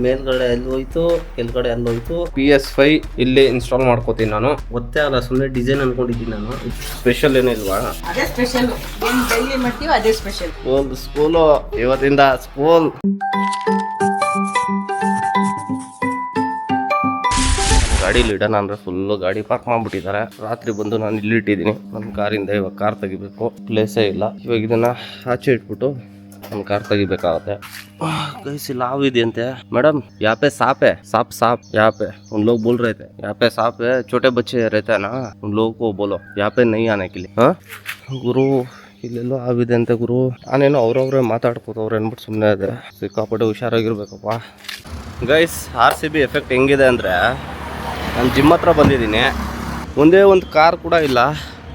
ಮೇಲ್ಗಡೆ ಎಲ್ಲಿ ಹೋಯ್ತು, ಕೆಳಗಡೆ ಎಲ್ಲಿ ಹೋಯ್ತು. PS5 ಇಲ್ಲಿ ಇನ್ಸ್ಟಾಲ್ ಮಾಡ್ಕೋತೀನಿ ನಾನು. ಗೊತ್ತೇ ಅಲ್ಲ, ಸುಮ್ಮನೆ ಡಿಸೈನ್ ಅನ್ಕೊಂಡಿದ್ದೀನಿ ನಾನು. ಸ್ಪೆಷಲ್ ಏನಿಲ್ವಾ? ಅದೇ ಸ್ಪೆಷಲ್. ಏನು ಡೈಲಿ ಮಾಡ್ತೀವಿ ಅದೇ ಸ್ಪೆಷಲ್. ಸ್ಕೂಲು ಇವತ್ತಿಂದ ಸ್ಕೂಲ್. ಗಾಡಿಲಿ ಇಡೋಣ ಅಂದ್ರೆ ಫುಲ್ಲು ಗಾಡಿ ಪಾರ್ಕ್ ಮಾಡ್ಬಿಟ್ಟಿದ್ದಾರೆ. ರಾತ್ರಿ ಬಂದು ನಾನು ಇಲ್ಲಿ ಇಟ್ಟಿದ್ದೀನಿ ನನ್ನ ಕಾರಿಂದ. ಇವಾಗ ಕಾರ್ ತೆಗಿಬೇಕು, ಪ್ಲೇಸೇ ಇಲ್ಲ. ಇವಾಗ ಇದನ್ನ ಆಚೆ ಇಟ್ಬಿಟ್ಟು ನನ್ನ ಕಾರ್ ತೆಗಿಬೇಕಾಗತ್ತೆ. ಗೈಸ್ ಇಲ್ಲಿ ಹಾವಿದೆಯಂತೆ ಮೇಡಮ್. ಯಾಪೆ ಸಾಪೆ ಸಾಪ್ ಸಾಪ್ ಯಾಪೆ उन लोग बोल रहे थे यहाँ पे सांप है, छोटे बच्चे रहते हैं ना, उन लोगों को बोलो यहाँ पे नहीं आने के लिए. हाँ ಗುರು, ಇಲ್ಲೆಲ್ಲೋ ಆಗಿದೆ ಅಂತೆ ಗುರು. ನಾನೇನೋ ಅವ್ರವ್ರೆ ಮಾತಾಡ್ಕೋತವ್ರೆ ಅಂದ್ಬಿಟ್ಟು ಸುಮ್ಮನೆ ಇದೆ. ಸಿಕ್ಕಾಪಟ್ಟೆ ಹುಷಾರಾಗಿರ್ಬೇಕಪ್ಪ. ಗೈಸ್ RCB ಎಫೆಕ್ಟ್ ಹೆಂಗಿದೆ ಅಂದರೆ, ನಾನು ಜಿಮ್ ಹತ್ರ ಬಂದಿದ್ದೀನಿ. ಒಂದೇ ಒಂದು ಕಾರ್ ಕೂಡ ಇಲ್ಲ,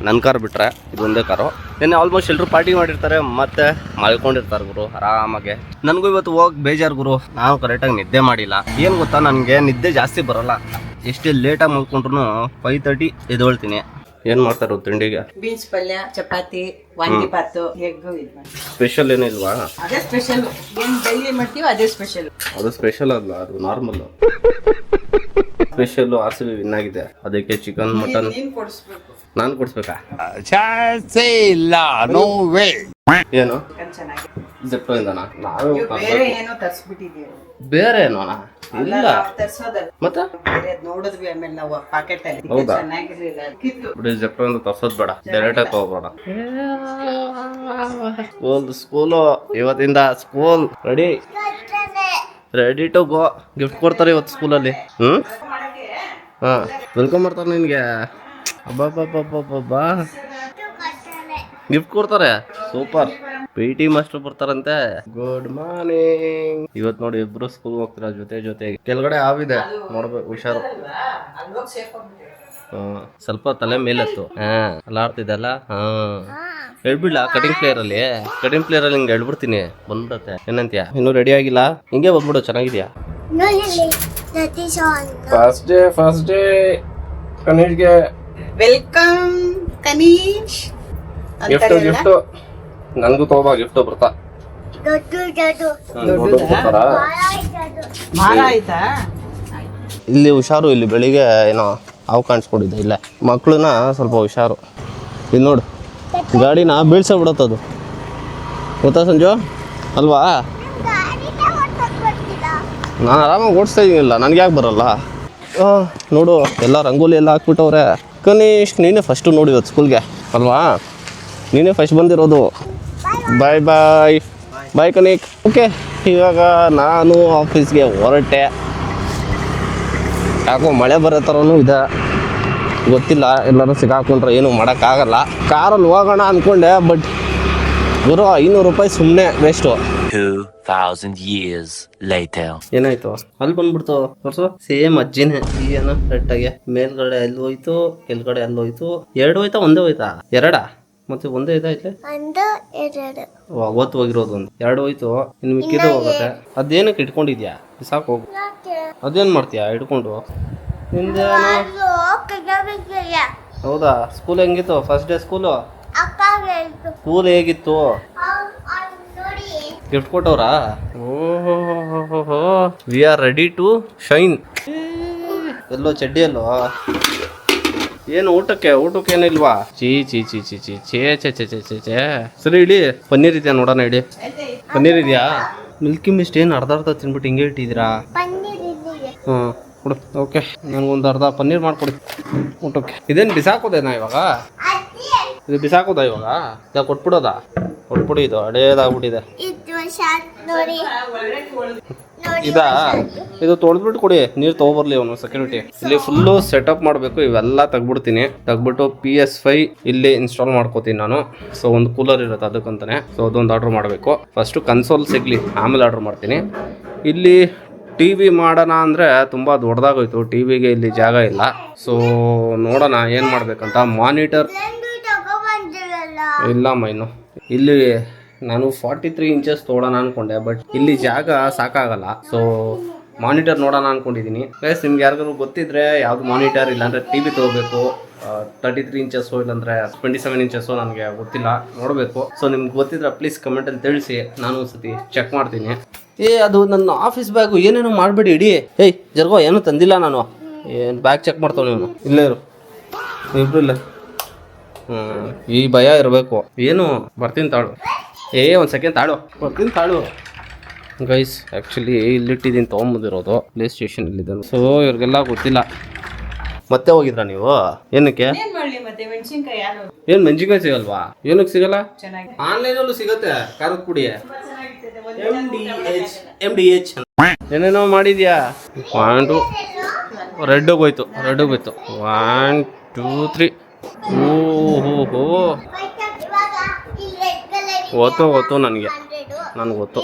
ನನ್ನ ಕಾರ್ ಬಿಟ್ಟರೆ ಇದೊಂದೇ ಕಾರು. ನೆನ್ನೆ ಆಲ್ಮೋಸ್ಟ್ ಎಲ್ಲರೂ ಪಾರ್ಟಿ ಮಾಡಿರ್ತಾರೆ, ಮತ್ತೆ ಮಲ್ಕೊಂಡಿರ್ತಾರೆ ಗುರು ಆರಾಮಾಗೆ. ನನಗೂ ಇವತ್ತು ಹೋಗಿ ಬೇಜಾರು ಗುರು. ನಾವು ಕರೆಕ್ಟಾಗಿ ನಿದ್ದೆ ಮಾಡಿಲ್ಲ. ಏನು ಗೊತ್ತಾ, ನನಗೆ ನಿದ್ದೆ ಜಾಸ್ತಿ ಬರೋಲ್ಲ. ಎಷ್ಟೇ ಲೇಟಾಗಿ ಮಲ್ಕೊಂಡ್ರು 5:30 ಎದ್ದೇಳ್ತೀನಿ. ಏನು ಮಾಡ್ತಾರೆ ತಿಂಡಿಗೆ? ಬೀನ್ಸ್ ಪಲ್ಯ, ಚಪಾತಿ, ವಾಂಗಿಬಾತು, ಎಗ್. ಸ್ಪೆಷಲ್ ಏನಿಲ್ವಾ? ಅದೇ ಸ್ಪೆಷಲ್. ಏನು ಡೈಲಿ ಮಾಡ್ತೀವಿ ಅದೇ ಸ್ಪೆಷಲ್. ಅದು ಸ್ಪೆಷಲ್ ಅಲ್ಲ, ಅದು ನಾರ್ಮಲ್. ಸ್ಪೆಷಲ್ RCB ವಿನ್ ಆಗಿದೆ, ಅದಕ್ಕೆ ಚಿಕನ್ ಮಟನ್ ನಾನು ಕೊಡಿಸ್ಬೇಕಾ? ಚಾನ್ಸೇ ಇಲ್ಲ, ನೋ ವೇ. ಏನು ಚೆನ್ನಾಗಿ ಜೆಪ್ಟೋ ಇಂದನಾ? ನಾವು ಬೇರೆ ಏನೋ ತರಿಸ್ಬಿಟ್ಟಿದ್ದೀವಿ. ಬೇರೆ ಏನೋನಾ? ಇಲ್ಲ ತರ್ಸೋದಲ್ಲ, ಮತ್ತೆ ಬೇರೆ ನೋಡಿದ್ವಿ. ಆಮೇಲೆ ನಾವು ಪಾಕೆಟ್ ಅಲ್ಲಿ ಹೌದಾ? ಚೆನ್ನಾಗಿರ್ಲಿಲ್ಲ, ಕಿತ್ತು. ಬಿಡಿ, ಜೆಪ್ಟೋ ಇಂದ ತರ್ಸೋದ್ ಬೇಡ, ಡೈರೆಕ್ಟ್ ಆಗಿ ತಗೋಬೇಡ. ಸ್ಕೂಲು ಇವತ್ತಿಂದ school ready to go. Gift ಕೊಡ್ತಾರೆ ಇವತ್ತು ಸ್ಕೂಲಲ್ಲಿ. ಹಾ, ವೆಲ್ಕಮ್ ಮಾಡ್ತಾರೆ ನಿನ್ಗೆ. ಅಬ್ಬಾ ಗಿಫ್ಟ್ ಕೊಡ್ತಾರೆ. ಸೂಪರ್. PT ಮಾಸ್ಟರ್ ಬರ್ತಾರಂತೆ. Good morning. ಇವತ್ತು ನೋಡಿ ಇಬ್ರು ಸ್ಕೂಲ್ ಹೋಗ್ತೀರಾ ಜೊತೆಗೆ. ಕೆಳಗಡೆ ಹಾವಿದೆ, ನೋಡ್ಬೇಕು, ಹುಷಾರು. ಸ್ವಲ್ಪ ತಲೆ ಮೇಲೆತ್ತು. ಅಲ್ಲಾಡ್ತಿದೆ ಅಲ್ಲ. ಹೇಳ್ಬಿಡ್ಲ ಕಟಿಂಗ್ ಪ್ಲೇಯರ್ ಅಲ್ಲಿ ಹಿಂಗೆ ಹೇಳ್ಬಿಡ್ತೀನಿ, ಬಂದ್ಬಿಡತ್ತೆ. ಏನಂತೀಯ? ಇನ್ನೂ ರೆಡಿ ಆಗಿಲ್ಲ? ಹಿಂಗೆ ಬಂದ್ಬಿಡು, ಚೆನ್ನಾಗಿದ್ಯಾ? ಫಸ್ಟ್ ಡೇ ಕನೀಶ್ಗೆ ವೆಲ್ಕಮ್ ಕನೀಶ್. ಗಿಫ್ಟ್ ನನಗೂ ತಗೋಬಾ. ಗಿಫ್ಟ್ ಬರ್ತಾ ಮಾರ ಆಯ್ತಾ? ಇಲ್ಲಿ ಹುಷಾರು. ಇಲ್ಲಿ ಬೆಳಿಗ್ಗೆ ಏನೋ ಹಾವು ಕಾಣಿಸ್ಕೊಂಡಿದ್ದೆ. ಇಲ್ಲ ಮಕ್ಳನ್ನ ಸ್ವಲ್ಪ ಹುಷಾರು. ಇಲ್ಲಿ ನೋಡು, ಗಾಡಿನ ಬೀಳ್ಸೇ ಬಿಡತ್ತದು, ಗೊತ್ತಾ ಸಂಜು? ಅಲ್ವಾ? ನಾನು ಆರಾಮಾಗಿ ಓಡಿಸ್ತಾ ಇದ್ದೀನಿಲ್ಲ, ನನಗೆ ಯಾಕೆ ಬರಲ್ಲ? ನೋಡು, ಎಲ್ಲ ರಂಗೋಲಿ ಎಲ್ಲ ಹಾಕ್ಬಿಟ್ಟವ್ರೆ. ಕನಿಷ್ಠ ನೀನೇ ಫಸ್ಟು ನೋಡಿ ಇವತ್ತು ಸ್ಕೂಲ್ಗೆ, ಅಲ್ವಾ? ನೀನೇ ಫಸ್ಟ್ ಬಂದಿರೋದು. ಬಾಯ್ ಬಾಯ್ ಬಾಯ್ ಕನಿಕ್. ಓಕೆ, ಇವಾಗ ನಾನು ಆಫೀಸ್ಗೆ ಹೊರಟೆ. ಯಾಕೋ ಮಳೆ ಬರೋ ಥರನೂ ಇದೆ, ಗೊತ್ತಿಲ್ಲ. ಎಲ್ಲರೂ ಸಿಕ್ಕಾಕೊಂಡ್ರೆ ಏನು ಮಾಡೋಕ್ಕಾಗಲ್ಲ. ಕಾರಲ್ಲಿ ಹೋಗೋಣ ಅಂದ್ಕೊಂಡೆ, ಬಟ್ ಗುರು 500 ರೂಪಾಯಿ ಸುಮ್ಮನೆ ವೇಸ್ಟು. 2000 years later. ಏನಾಯ್ತು? ಅಲ್ಲಿ ಬಂದ್ಬಿಡ್ತು ತೋರ್ಸು. ಸೇಮ್ ಅಜ್ಜಿನೇ. ಏನೋ ಕರೆಕ್ಟಾಗಿ ಮೇಲ್ಗಡೆ ಎಲ್ಲಿ ಹೋಯ್ತು, ಕೆಳಗಡೆ ಎಲ್ಲಿ ಹೋಯ್ತು. 2 ಹೋಯ್ತಾ, ಒಂದೇ ಹೋಯ್ತಾ? 2 ಮತ್ತೆ ಒಂದೇ ಇದೆ ಇಲ್ಲಿ. ಅವತ್ತು ಹೋಗಿರೋದು ಒಂದು. 2 ಹೋಯ್ತು, ಇನ್ನು ಮಿಕ್ಕಿದ್ದು ಹೋಗುತ್ತೆ. ಅದೇನಕ್ಕೆ ಇಟ್ಕೊಂಡಿದ್ಯಾ? ಸಾಕು ಹೋಗು. ಅದೇನ್ ಮಾಡ್ತೀಯಾ ಇಟ್ಕೊಂಡು? ಹೌದಾ? ಸ್ಕೂಲ್ ಹೆಂಗಿತ್ತು? ಫಸ್ಟ್ ಡೇ ಸ್ಕೂಲ್ ಹೇಗಿತ್ತು? ಗಿಫ್ಟ್ ಕೊಟ್ಟವ್ರಾ? ಓಹೋ, we are ready to shine. ಎಲ್ಲೋ ಚಡ್ಡಿಯಲ್ಲೋ? ಏನು ಊಟಕ್ಕೆ ಏನಿಲ್ವಾ? ಚೀ ಸರಿ ಇಡಿ. ಪನ್ನೀರ್ ಇದೆಯಾ ನೋಡೋಣ, ಇಡಿ. ಪನ್ನೀರ್ ಇದೆಯಾ? ಮಿಲ್ಕಿ ಮಿಸ್ಟ್ ಏನು ಅರ್ಧ ತಿನ್ಬಿಟ್ಟು ಹಿಂಗೆ ಇಟ್ಟಿದ್ದೀರಾ? ಕೊಡು. ಓಕೆ, ನನಗೊಂದು ಅರ್ಧ ಪನ್ನೀರ್ ಮಾಡಿಕೊಡಿ ಊಟಕ್ಕೆ. ಇದೇನು ಬಿಸಾಕೋದೇನಾ ಇವಾಗ? ಇದು ಬಿಸಾಕೋದಾ ಇವಾಗ? ಇಲ್ಲ ಕೊಟ್ಬಿಡೋದಾ? ಕೊಟ್ಬಿಡಿ, ಇದು ಹಳೇದಾಗ್ಬಿಟ್ಟಿದೆ. ಇದಾ? ಇದು ತೊಳೆದ್ಬಿಟ್ಟು ಕೊಡಿ, ನೀರು ತೊಗೊಬರ್ಲಿ ಅವನು ಸೆಕ್ಯೂರಿಟಿ. ಇಲ್ಲಿ ಫುಲ್ಲು ಸೆಟಪ್ ಮಾಡಬೇಕು. ಇವೆಲ್ಲ ತೆಗ್ಬಿಟ್ಟು PS5 ಇಲ್ಲಿ ಇನ್ಸ್ಟಾಲ್ ಮಾಡ್ಕೋತೀನಿ ನಾನು. ಸೊ ಒಂದು ಕೂಲರ್ ಇರುತ್ತೆ ಅದಕ್ಕಂತಾನೆ. ಸೊ ಅದೊಂದು ಆರ್ಡ್ರ್ ಮಾಡಬೇಕು. ಫಸ್ಟು ಕನ್ಸೋಲ್ ಸಿಗಲಿ, ಆಮೇಲೆ ಆರ್ಡ್ರ್ ಮಾಡ್ತೀನಿ. ಇಲ್ಲಿ TV ಮಾಡೋಣ ಅಂದರೆ ತುಂಬ ದೊಡ್ಡದಾಗೋಯ್ತು. TVಗೆ ಇಲ್ಲಿ ಜಾಗ ಇಲ್ಲ. ಸೊ ನೋಡೋಣ ಏನು ಮಾಡ್ಬೇಕಂತ. ಮಾನಿಟರ್ ಇಲ್ಲ ಮೈನು. ಇಲ್ಲಿ ನಾನು 43 ಇಂಚಸ್ ತೊಗೊಳೋಣ ಅಂದ್ಕೊಂಡೆ, ಬಟ್ ಇಲ್ಲಿ ಜಾಗ ಸಾಕಾಗಲ್ಲ. ಸೊ ಮಾನಿಟರ್ ನೋಡೋಣ ಅಂದ್ಕೊಂಡಿದ್ದೀನಿ. ಪ್ಲಸ್ ನಿಮ್ಗೆ ಯಾರಿಗಾದ್ರು ಗೊತ್ತಿದ್ರೆ ಯಾವುದು ಮಾನಿಟರ್, ಇಲ್ಲಾಂದರೆ TV ತೊಗೋಬೇಕು, 33 ಇಂಚಸ್ಸು ಇಲ್ಲಾಂದರೆ 27 ಇಂಚಸ್ಸು ನನಗೆ ಗೊತ್ತಿಲ್ಲ, ನೋಡಬೇಕು. ಸೊ ನಿಮ್ಗೆ ಗೊತ್ತಿದ್ರೆ ಪ್ಲೀಸ್ ಕಮೆಂಟಲ್ಲಿ ತಿಳಿಸಿ, ನಾನು ಒಂದ್ಸತಿ ಚೆಕ್ ಮಾಡ್ತೀನಿ. ಅದು ನನ್ನ ಆಫೀಸ್ ಬ್ಯಾಗು ಏನೇನೋ ಮಾಡಬೇಡಿ ಇಡಿ. ಏಯ್ ಜರ್ಗೋ, ಏನೂ ತಂದಿಲ್ಲ ನಾನು. ಏನು ಬ್ಯಾಗ್ ಚೆಕ್ ಮಾಡ್ತಾವೆ ನೀನು? ಇಲ್ಲೇ ಇರು, ಇಬ್ರು ಇಲ್ಲ. ಈ ಭಯ ಇರಬೇಕು. ಏನು ಬರ್ತೀನಿ ತಾಳು. ಒಂದು ಸೆಕೆಂಡ್ ತಾಳು, ಬರ್ತೀನಿ ತಾಳು. ಗೈಸ್ ಆ್ಯಕ್ಚುಲಿ ಇಲ್ಲಿಟ್ಟಿದ್ದೀನಿ, ತೊಗೊಂಬಂದಿರೋದು ಪ್ಲೇ ಸ್ಟೇಷನ್ ಇಲ್ಲಿದ್ದ. ಸೊ ಇವ್ರಿಗೆಲ್ಲ ಗೊತ್ತಿಲ್ಲ. ಮತ್ತೆ ಹೋಗಿದ್ರಾ ನೀವು? ಏನಕ್ಕೆ? ಏನ್ ಮಾಡ್ಲಿ ಮತ್ತೆ, ಮೆಣಸಿನ್ಕಾಯಿ ಯಾರು ಏನು ಮೆಣಸಿನ್ಕಾಯಿ ಸಿಗಲ್ವಾ? ಏನಕ್ಕೆ ಸಿಗಲ್ಲ? ಚೆನ್ನಾಗಿ ಆನ್ಲೈನಲ್ಲೂ ಸಿಗುತ್ತೆ ಖಾರದ ಪುಡಿ. MDH ಏನೇನೋ ಮಾಡಿದ್ಯಾ? 1 2 ರೆಡ್ಡಿಗೆ ಹೋಯ್ತು. 1 2 3. ಓಹೋ ಗೊತ್ತು ನನಗೆ ಗೊತ್ತು.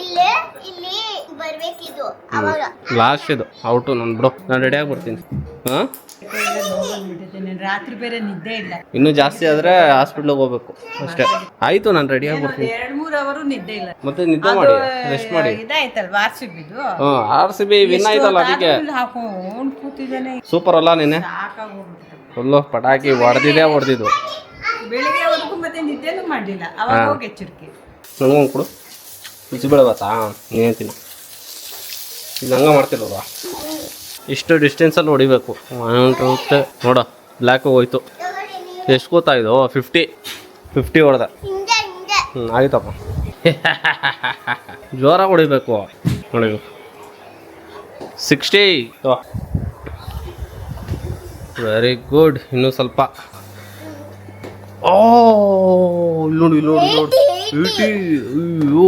ಲಾಸ್ಟ್ ಇದು ಔಟು. ನಾನು ಬಿಡು, ನಾನು ರೆಡಿಯಾಗಿ ಬರ್ತೀನಿ. ಹಾಂ, ರಾತ್ರಿ ಬೇರೆ ನಿದ್ದೆ ಇಲ್ಲ. ಇನ್ನೂ ಜಾಸ್ತಿ ಆದರೆ ಹಾಸ್ಪಿಟ್ಲಿಗೆ ಹೋಗ್ಬೇಕು ಅಷ್ಟೇ. ಆಯಿತು, ನಾನು ರೆಡಿಯಾಗಿ ಬರ್ತೀನಿ. 2-3 ಅವರು ನಿದ್ದೆ ಇಲ್ಲ. ಮತ್ತೆ ನಿದ್ದೆ ಮಾಡಿ ರೆಸ್ಟ್ ಮಾಡಿ. ಇದಾಯ್ತಲ್ವಾ RCB-ದು? RCB ವಿನ್ ಆಯ್ತಲ್ಲ, ಅದಕ್ಕೆ ಹಾಕೊಂಡು ಕೂತಿದ್ದಾನೆ. ಸೂಪರ್ ಅಲ್ಲ ನೀನೆ? ಸಾಕಾಗೋಗ್ಬಿಟ್ಟು ಫುಲ್ಲು ಪಟಾಕಿ ಹೊಡೆದಿದ್ದು. ಬೆಳಿಗ್ಗೆವರೆಗೂ ಮತ್ತೆ ನಿದ್ದೆನೂ ಮಾಡಲಿಲ್ಲ. ಅವಾಗ ಹೋಗಿ ಎಚ್ಚರಿಕೆ. ನನಗೊಂದು ಕೊಡು. ಬಿಸಿಬೇಳೆ ಬಾತಾ ಹೇಳ್ತೀನಿ. ಇದು ಹಂಗೆ ಮಾಡ್ತಿರೋವಾ? ಇಷ್ಟು ಡಿಸ್ಟೆನ್ಸಲ್ಲಿ ಹೊಡಿಬೇಕು. 1 2 3 ನೋಡ, ಬ್ಲ್ಯಾಕು ಹೋಯ್ತು. ಎಷ್ಟು ಗೊತ್ತಾಯಿತು? 50 ಹೊಡೆದ. ಆಯ್ತಪ್ಪ. ಜೋರಾಗಿ ಹೊಡಿಬೇಕು. ನೋಡಿ 60. Very good. ಇನ್ನೂ ಸ್ವಲ್ಪ. ಓ ನೋಡಿ 80. ಅಯ್ಯೋ,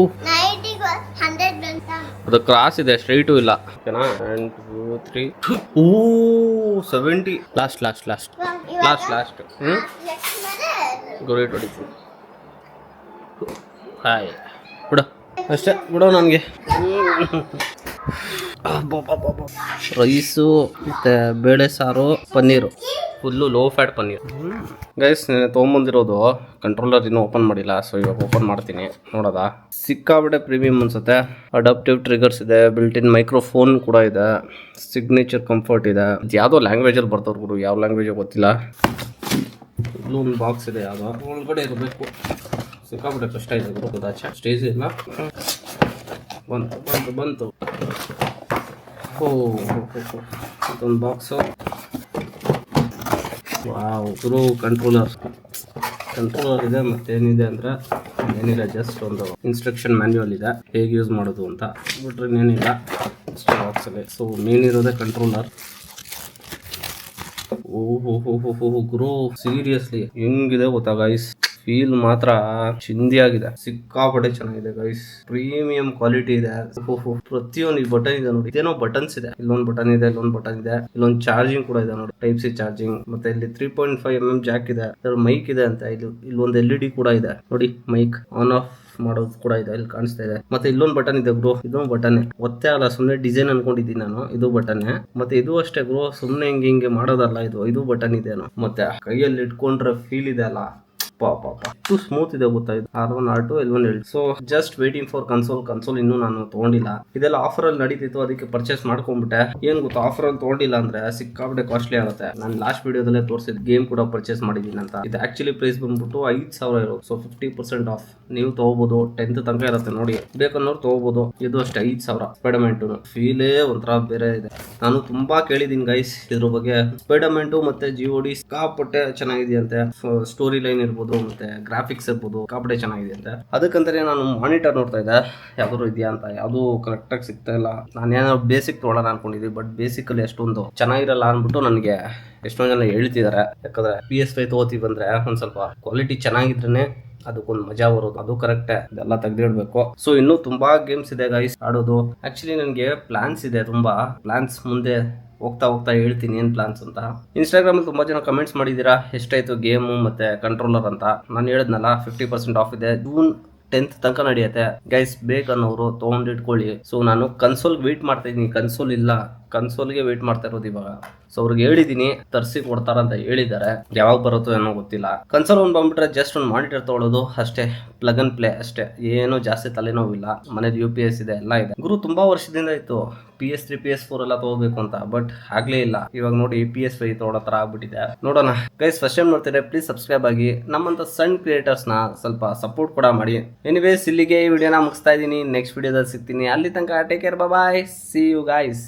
ಅದು ಕ್ರಾಸ್ ಇದೆ, ಸ್ಟ್ರೈಟು ಇಲ್ಲ. ಓಕೆನಾ? 1 2 3. ಓ 70. ಲಾಸ್ಟ್. ಗ್ರೇಟ್ ಹೊಡಿತು. ಹಾಯ್ ಬಿಡು, ಅಷ್ಟೇ ಬಿಡು. ನನಗೆ ರೈಸು ಮತ್ತು ಬೇಳೆ ಸಾರು, paneer, full low fat paneer. Guys ತೊಗೊಂಬಂದಿರೋದು ಕಂಟ್ರೋಲರ್ ಇನ್ನೂ ಓಪನ್ ಮಾಡಿಲ್ಲ. ಸೊ ಇವಾಗ ಓಪನ್ ಮಾಡ್ತೀನಿ. ನೋಡೋದಾ? ಸಿಕ್ಕಾಬಿಟ್ಟೆ ಪ್ರೀಮಿಯಮ್ ಅನ್ಸುತ್ತೆ. ಅಡಾಪ್ಟಿವ್ ಟ್ರಿಗರ್ಸ್ ಇದೆ, ಬಿಲ್ಟ್ ಇನ್ ಮೈಕ್ರೋಫೋನ್ ಕೂಡ ಇದೆ, ಸಿಗ್ನೇಚರ್ ಕಂಫರ್ಟ್ ಇದೆ. ಯಾವುದೋ ಲ್ಯಾಂಗ್ವೇಜಲ್ಲಿ ಬರ್ತಾವ್ರು ಗುರು, ಯಾವ ಲ್ಯಾಂಗ್ವೇಜ್ ಗೊತ್ತಿಲ್ಲ. ಇಲ್ಲೂ ಒಂದು ಬಾಕ್ಸ್ ಇದೆ, ಯಾವುದೋ ಒಳಗಡೆ ಇರಬೇಕು. ಸಿಕ್ಕಾಬಿಟ್ಟೆ ಕಷ್ಟ ಇದೆ ಗುರು, ಕದಾಚ ಸ್ಟೇಜ್ ಇಲ್ಲ. ಬಂತು. ಇದೊಂದು ಬಾಕ್ಸು. ವಾವ್ ಗುರು, ಕಂಟ್ರೋಲರ್ ಇದೆ. ಮತ್ತೇನಿದೆ ಅಂದರೆ ಏನಿಲ್ಲ, ಜಸ್ಟ್ ಒಂದು ಇನ್ಸ್ಟ್ರಕ್ಷನ್ ಮ್ಯಾನ್ಯುವಲ್ ಇದೆ, ಹೇಗೆ ಯೂಸ್ ಮಾಡೋದು ಅಂತ ಬಿಟ್ರೆ ಇನ್ನೇನಿಲ್ಲ ಅಷ್ಟೇ ಬಾಕ್ಸಲ್ಲಿ. ಸೊ ಮೇನ್ ಇರೋದೇ ಕಂಟ್ರೋಲರ್. ಓಹೋ ಗುರು, ಸೀರಿಯಸ್ಲಿ ಹೆಂಗಿದೆ ಗೊತ್ತಾ ಗೈಸ್? ಫೀಲ್ ಮಾತ್ರ ಚಿಂದಿಯಾಗಿದೆ. ಸಿಕ್ಕಾಪಟ್ಟೆ ಚೆನ್ನಾಗಿದೆ ಗೈಸ್. ಪ್ರೀಮಿಯಂ ಕ್ವಾಲಿಟಿ ಇದೆ. ಪ್ರತಿಯೊಂದು ಬಟನ್ ಇದೆ ನೋಡಿ. ಇದೇನೋ ಬಟನ್ಸ್ ಇದೆ. ಇಲ್ಲೊಂದು ಬಟನ್ ಇದೆ, ಇಲ್ಲೊಂದು ಚಾರ್ಜಿಂಗ್ ಕೂಡ ಇದೆ ನೋಡಿ, Type-C ಚಾರ್ಜಿಂಗ್. ಮತ್ತೆ ಇಲ್ಲಿ 3.5mm ಜಾಕ್ ಇದೆ, ಮೈಕ್ ಇದೆ ಅಂತ. ಇಲ್ಲೊಂದು LED ಕೂಡ ಇದೆ ನೋಡಿ, ಮೈಕ್ ಆನ್ ಆಫ್ ಮಾಡೋದು ಕೂಡ ಇದೆ, ಇಲ್ಲಿ ಕಾಣಿಸ್ತಾ ಇದೆ. ಮತ್ತೆ ಇಲ್ಲೊಂದು ಬಟನ್ ಇದೆ ಬ್ರೋ, ಇದೊಂದು ಬಟನ್ ಒತ್ತೆ ಅಲ್ಲ, ಸುಮ್ಮನೆ ಡಿಸೈನ್ ಅನ್ಕೊಂಡಿದ್ದೀನಿ ನಾನು. ಇದು ಬಟನ್. ಮತ್ತೆ ಇದು ಅಷ್ಟೇ ಬ್ರೋ, ಸುಮ್ಮನೆ ಹಿಂಗೆ ಮಾಡೋದಲ್ಲ, ಇದು ಬಟನ್ ಇದೆ. ಮತ್ತೆ ಕೈಯಲ್ಲಿ ಇಟ್ಕೊಂಡ್ರೆ ಫೀಲ್ ಇದೆ ಅಲ್ಲ, ಸ್ಮೂತ್ ಇದೆ ಗೊತ್ತಾ? ಇದು R1 R2 L1 L2. So just waiting for console ಇನ್ನೂ ನಾನು ತಗೊಂಡಿಲ್ಲ. ಇದೆಲ್ಲ ಆಫರ್ ಅಲ್ಲಿ ನಡೀತಿತ್ತು, ಅದಕ್ಕೆ ಪರ್ಚೇಸ್ ಮಾಡ್ಕೊಂಡ್ಬಿಟ್ಟೆ. ಏನ್ ಗೊತ್ತಾ, ಆಫರ್ ಅಲ್ಲಿ ತಗೊಂಡಿಲ್ಲ ಅಂದ್ರೆ ಸಿಕ್ಕಾಬಿಟ್ಟೆ ಕಾಸ್ಟ್ಲಿ ಆಗುತ್ತೆ. ನಾನು ಲಾಸ್ಟ್ ವಿಡಿಯೋದಲ್ಲೇ ತೋರಿಸಿದ ಗೇಮ್ ಕೂಡ ಪರ್ಚೇಸ್ ಮಾಡಿದ್ದೀನಿ ಅಂತ. ಇದು ಆಕ್ಚುಲಿ ಪ್ರೈಸ್ ಬಂದ್ಬಿಟ್ಟು 5,000 ಇರೋದು. ಸೊ 50% ಆಫ್ ನೀವು ತಗೋಬಹುದು. 10th ತನಕ ಇರುತ್ತೆ ನೋಡಿ, ಬೇಕನ್ನೋರು ತಗೋಬಹುದು. ಇದು ಅಷ್ಟೇ 5,000. ಸ್ಪೈಡರ್ಮ್ಯಾನ್ 2 ಫೀಲೇ ಒಂಥರ ಬೇರೆ ಇದೆ. ನಾನು ತುಂಬಾ ಕೇಳಿದ್ದೀನಿ ಗೈಸ್ ಇದ್ರ ಬಗ್ಗೆ. ಸ್ಪೈಡರ್ಮ್ಯಾನ್ 2 ಮತ್ತೆ GOD ಸಿಕ್ಕಾಪಟ್ಟೆ ಚೆನ್ನಾಗಿದೆಯಂತೆ. ಸ್ಟೋರಿ ಲೈನ್ ಇರ್ಬೋದು, ಮತ್ತೆ ಗ್ರಾಫಿಕ್ಸ್ ಇರ್ಬೋದು, ಕಾಪಡೆ ಚೆನ್ನಾಗಿದೆ ಅಂತ. ಅದಕ್ಕಂತಾನೆ ನಾನು ಮಾನಿಟರ್ ನೋಡ್ತಾ ಇದ್ದೆ ಯಾವ್ದಾದ್ರು ಇದೆಯಾ ಅಂತ. ಯಾವುದು ಕರೆಕ್ಟ್ ಆಗಿ ಸಿಗ್ತಾ ಇಲ್ಲ. ನಾನು ಏನೋ ಬೇಸಿಕ್ ತೊಗೊಳ್ಳೋಣ ಅನ್ಕೊಂಡಿದ್ದೆ, ಬಟ್ ಬೇಸಿಕಲ್ಲಿ ಅಷ್ಟೊಂದು ಚೆನ್ನಾಗಿರಲ್ಲ ಅಂದ್ಬಿಟ್ಟು ನನಗೆ ಎಷ್ಟೊಂದು ಜನ ಹೇಳ್ತಿದ್ದಾರೆ. ಯಾಕಂದ್ರೆ PS5 ತಗೋತೀವಿ ಬಂದ್ರೆ ಒಂದ್ ಸ್ವಲ್ಪ ಕ್ವಾಲಿಟಿ ಚೆನ್ನಾಗಿದ್ರೇನೆ ಅದಕ್ಕೊಂದು ಮಜಾ ಬರೋದು. ಅದು ಕರೆಕ್ಟೇ, ಇದೆಲ್ಲ ತೆಗೆದಿಡ್ಬೇಕು. ಸೊ ಇನ್ನೂ ತುಂಬಾ ಗೇಮ್ಸ್ ಇದೆ ಗೈಸ್ ಆಡೋದು. ಆಕ್ಚುಲಿ ನನಗೆ ಪ್ಲಾನ್ಸ್ ಇದೆ, ತುಂಬಾ ಪ್ಲಾನ್ಸ್. ಮುಂದೆ ಹೋಗ್ತಾ ಹೇಳ್ತೀನಿ ಏನ್ ಪ್ಲಾನ್ಸ್ ಅಂತ. ಇನ್ಸ್ಟಾಗ್ರಾಮ್ ಅಲ್ಲಿ ತುಂಬಾ ಜನ ಕಮೆಂಟ್ಸ್ ಮಾಡಿದೀರಾ ಎಷ್ಟಾಯ್ತು ಗೇಮು ಮತ್ತೆ ಕಂಟ್ರೋಲರ್ ಅಂತ. ನಾನು ಹೇಳಿದ್ನಲ್ಲ 50% ಆಫ್ ಇದೆ, ಜೂನ್ 10th ತನಕ ನಡೆಯುತ್ತೆ ಗೈಸ್. ಬೇಕನ್ನೋರು ತೊಗೊಂಡಿಟ್ಕೊಳ್ಳಿ. ಸೊ ನಾನು ಕನ್ಸೋಲ್ಗೆ ವೆಯ್ಟ್ ಮಾಡ್ತಾ ಇದ್ದೀನಿ. ಕನ್ಸೋಲ್ ಇಲ್ಲ, ಕನ್ಸೋಲ್ಗೆ ವೆಯ್ಟ್ ಮಾಡ್ತಾ ಇರೋದು ಇವಾಗ. ಸೊ ಅವ್ರಿಗೆ ಹೇಳಿದೀನಿ ತರಿಸಿ ಕೊಡ್ತಾರಂತ ಹೇಳಿದ್ದಾರೆ. ಯಾವಾಗ ಬರುತ್ತೋ ಏನೋ ಗೊತ್ತಿಲ್ಲ. ಕನ್ಸೋಲ್ ಒಂದು ಬಂದ್ಬಿಟ್ರೆ ಜಸ್ಟ್ ಒಂದು ಮಾನಿಟರ್ ತೊಗೊಳೋದು ಅಷ್ಟೇ, ಪ್ಲಗ್ ಅಂಡ್ ಪ್ಲೇ ಅಷ್ಟೇ. ಏನು ಜಾಸ್ತಿ ತಲೆನೋವಿಲ್ಲ. ಮನೇಲಿ UPS ಇದೆ, ಎಲ್ಲ ಇದೆ ಗುರು. ತುಂಬಾ ವರ್ಷದಿಂದ ಇತ್ತು PS3 PS4 ಎಲ್ಲ ತಗೋಬೇಕು ಅಂತ, ಬಟ್ ಆಗ್ಲೇ ಇಲ್ಲ. ಇವಾಗ ನೋಡಿ PS5 ತಗೊಳ್ಳೋ ತರ ಆಗ್ಬಿಟ್ಟಿದೆ. ನೋಡೋಣ ಗೈಸ್, ಫಸ್ಟ್ ಟೈಮ್ ನೋಡ್ತಿದ್ರೆ ಪ್ಲೀಸ್ ಸಬ್ಸ್ಕ್ರೈಬ್ ಆಗಿ, ನಮ್ಮಂತ ಸಣ್ಣ ಕ್ರಿಯೇಟರ್ಸ್ ನ ಸ್ವಲ್ಪ ಸಪೋರ್ಟ್ ಕೂಡ ಮಾಡಿ. ಎನಿವೇಸ್, ಇಲ್ಲಿಗೆ ಈ ವಿಡಿಯೋನ ಮುಗಿಸ್ತಾ ಇದ್ದೀನಿ. ನೆಕ್ಸ್ಟ್ ವಿಡಿಯೋದಲ್ಲಿ ಸಿಗ್ತೀನಿ. ಅಲ್ಲಿ ತನಕ take care, bye, see you guys.